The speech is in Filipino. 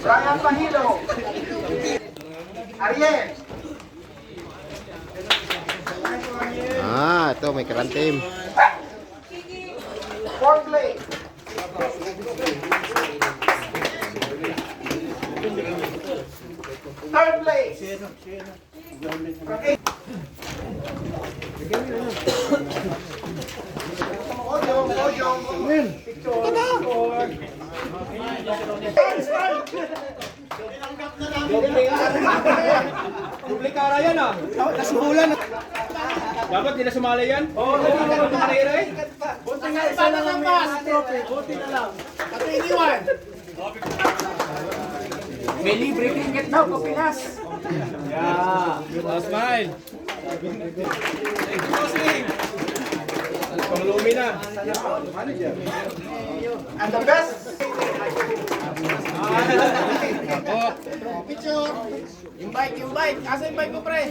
Brian Pahilo. Ariel. Ito may karantim. Fourth place. Third place. Duplikara yan ah. Nasimulan. Dapat di na sumali yan? Oo, hindi na tumanira eh. Buti nga isa lang ang may trophy. Buti na lang. Pati iniwan. May libre ticket daw po Pinas. Last mile. Panglumi na. And the best. Ako. Picture. Yung bike. Asa yung bike mo pre?